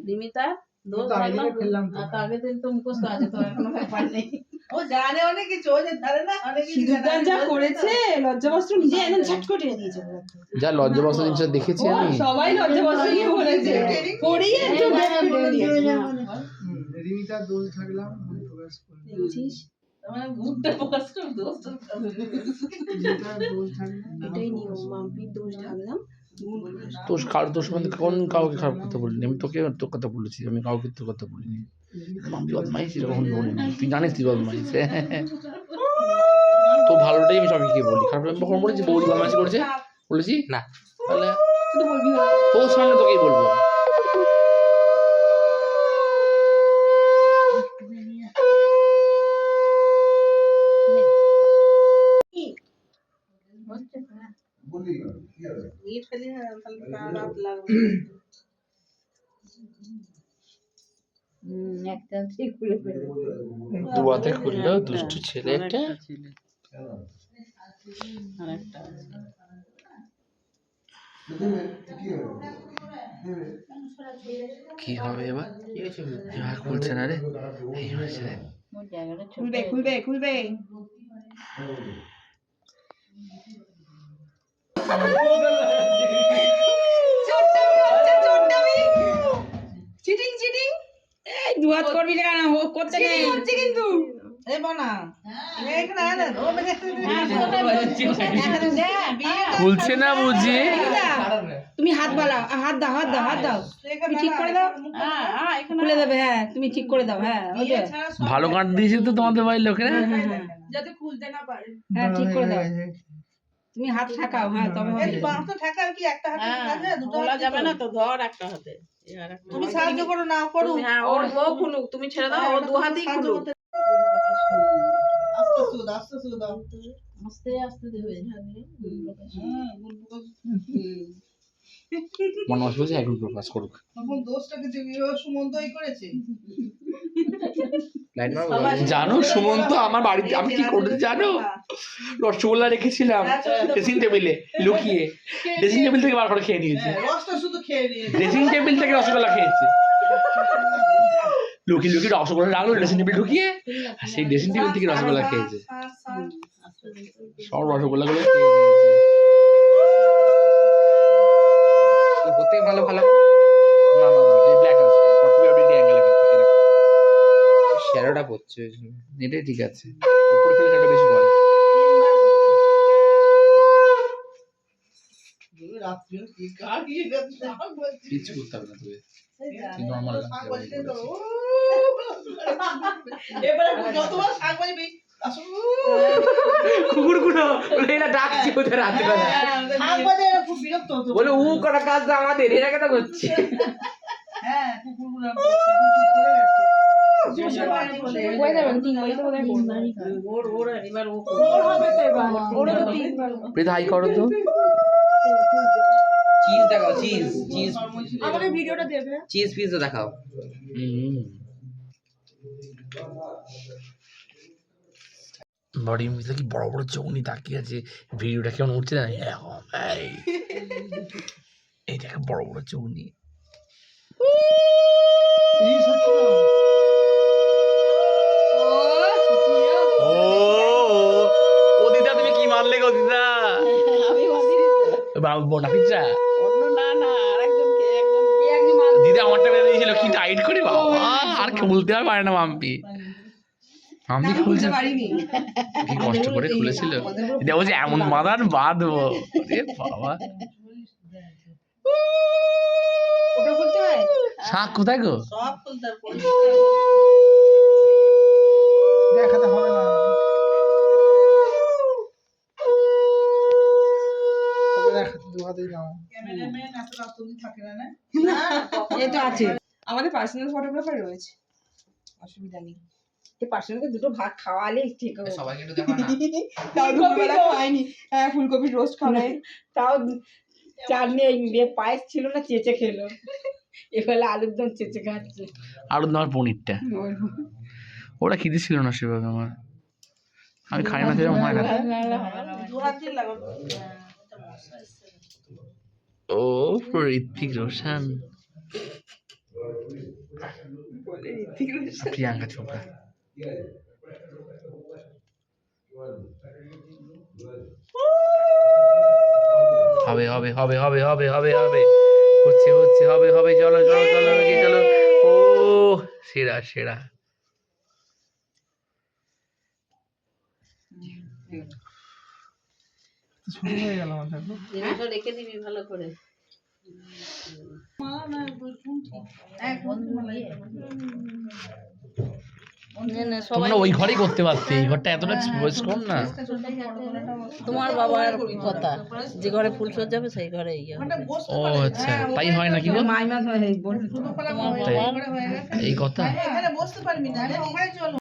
রিমিতা দোষ থাকলাম আর আগের দিন তো মুখস্থ আছে, তো এখনো ব্যাপার নেই। ও জানে অনেক কিছু, ও যে জানে না অনেক কিছু। সিঁদুরদান যা করেছে, লজ্জাবস্ত্র নিজে একদম ঝট করে দিয়েছে। যা লজ্জাবস্ত্র জিনিসটা দেখেছি আমি। সবাই লজ্জাবস্ত্র নিয়ে বলেছে, পড়িয়ে একটু বেশ করে দিয়েছে। রিমিতার দোষ থাকলাম প্রকাশ করলাম। দেখছিস, মানে গুডটা প্রকাশ করে দোষ তো রিমিতার দোষ থাকলাম। এটাই নিয়ম, মাম্পির দোষ ঢাকলাম। তোর তোর সম্বন্ধে কাউকে খারাপ কথা বলিনি আমি, তোকে তোর কথা বলেছি আমি, কাউকে তোর কথা বলিনি। মাম্পি বদমাইশ এরকম বলিনি, তুই জানিস তুই বদমাইশ। তো ভালোটাই আমি সবাইকে বলি, খারাপ আমি কখন বলেছি বৌদি বদমাইশি করেছে বলেছি না? তাহলে শুধু বলবি তোর সামনে তোকেই বলবো। ইট খেলি তাহলে রাত লাগবে। একটা ঠিক খুলে ফেলে দুয়াতে খুললো দুষ্টু ছেলে একটা। আর একটা কি হবে এবার? এবার খুলছে না রে, এই হয়েছে রে। ওই জায়গাটা খুলবে খুলবে খুলবে। চিটিং চিটিং, এই দুহাত করবি না কেন? ও করতে নেই হচ্ছে কিন্তু। এ বনা এখানে আয় না, ও মেরে খুলছে না বুঝি। তুমি হাত বাড়াও, হাত দাও হাত দাও হাত দাও, তুমি ঠিক করে দাও। খুলে দেবে, হ্যাঁ তুমি ঠিক করে দাও। হ্যাঁ ওই যে ভালো কাট দিয়েছে তো তোমাদের বাড়ির লোকেরা। যাতে খুলতে না পারে। হ্যাঁ ঠিক করে দাও, তুমি হাত ঠাকাও। হ্যাঁ তবে হবে। এই বাঁ তো ঠাকার কি একটা হাতে কাজে দুটো খোলা হাতে যাবে না তো, ধর একটা হাতে। তুমি সাহায্য করো না করো। হ্যাঁ ওর ও খুলুক, তুমি ছেড়ে দাও, ও দু হাতেই খুলুক। আস্তে আস্তে দাও, আস্তে আস্তে দাও। আস্তে আস্তে দেবে। মনে বলছে এখন প্রকাশ করুক। তখন দোষটাকে যে সুমন্তই করেছে। জানো সুমন্ত আমার বাড়িতে আমি কি করেছি জানো? রসগোল্লা রেখেছিলাম ড্রেসিং টেবিলে লুকিয়ে, ড্রেসিং টেবিল থেকে বার করে খেয়ে নিয়েছে। রসটা শুধু খেয়ে নিয়েছে। ড্রেসিং টেবিল থেকে রসগোল্লা খেয়েছে, লুকিয়ে লুকিয়ে রসগোল্লা রাখলো ড্রেসিং টেবিল ঢুকিয়ে, আর সেই ড্রেসিং টেবিল থেকে রসগোল্লা খেয়েছে। সব রসগোল্লা গুলো খেয়ে নিয়েছে। প্রত্যেক ভালো ভালো না না ব্ল্যাক আছে, 40 ডিগ্রি অ্যাঙ্গেলে কাটবে এরকম শ্যাডোটা পড়ছে, এটাই ঠিক আছে। উপরে ফেলে শ্যাডো বেশি পড়ে। রাত্রিও কি কাটিয়ে গেছে কিছু করতে হবে না তুই নর্মাল এবারে যতবার শাক বাজবি কুকুরগুলো এরা ডাকছে ওদের রাতে বেলা, শাক বাজে এরা খুব বিরক্ত হতো। বলে উ কটা কাজ আমাদের এরা কেন করছে? হ্যাঁ কুকুরগুলো হাই করো তো, চিজ দেখাও, চিজ চিজ আমাদের ভিডিওটা দেবে, চিজ পিজা দেখাও। বডি মিলে কি বড় বড় চোখ নিয়ে তাকিয়ে আছে, ভিডিওটা কেমন উঠছে না? এই দেখো বড় বড় চোখ নিয়ে। ও দিদা তুমি কি মারলে গো দিদা? নাফিজা দিদা আমারটা বেঁধে দিয়েছিল কি টাইট করে, বাবা আর খুলতে আর পারে না মাম্পি। আমি খুলতে পারিনি, কি কষ্ট করে খুলেছিল। দিদা বলছে এমন মাদার বাঁধবো, রে বাবা। ওটা খুলতে হয়। শাক কোথায় গো? সব খুলতে দেখাতে হবে না, দু হাতেই নাও। ক্যামেরাম্যান এত রাতনি থাকে না। এই তো আছে আমাদের পার্সোনাল ফটোগ্রাফার রয়েছে, অসুবিধা নেই। এই পার্সোনালকে দুটো ভাত খাওয়ালে ঠিক হবে। সবাইকে একটু দেখো না। তাও দুপুরবেলা খাইনি। হ্যাঁ ফুলকপির রোস্ট খাবে, তাও চাটনি পায়েস ছিল না, চেঁচে খেলো। এবেলা আলুর দম চেঁচে খাচ্ছে। আলুর দম আর পনিরটা ওরা খিদে ছিল না সেভাবে আমার, আমি খাই না সেরকম হয় না। ও ঋত্বিক রোশন বলে ঋত্বিক রোশন। প্রিয়াঙ্কা চোপড়া। হবে হবে হবে হবে হবে হবে হবে হচ্ছে হচ্ছে হবে হবে চলো চলো চলো এগিয়ে চলো। ও সেরা সেরা। শুরু হয়ে গেল আমার থাকবো। জিনিসটা রেখে দিবি ভালো করে। তোমরা ওই ঘরেই করতে পারতে, এই ঘরটা এতটা বয়স কম না। তোমার বাবার কথা, যে ঘরে ফুল সজ্জাবে সেই ঘরে ইয়ে হবে। ও আচ্ছা, তাই হয় নাকি গো? মাইমা তো এই বল তোমার তাই? বাবার এই কথা। এখানে বসতে পারবি না, ওখানে চলো।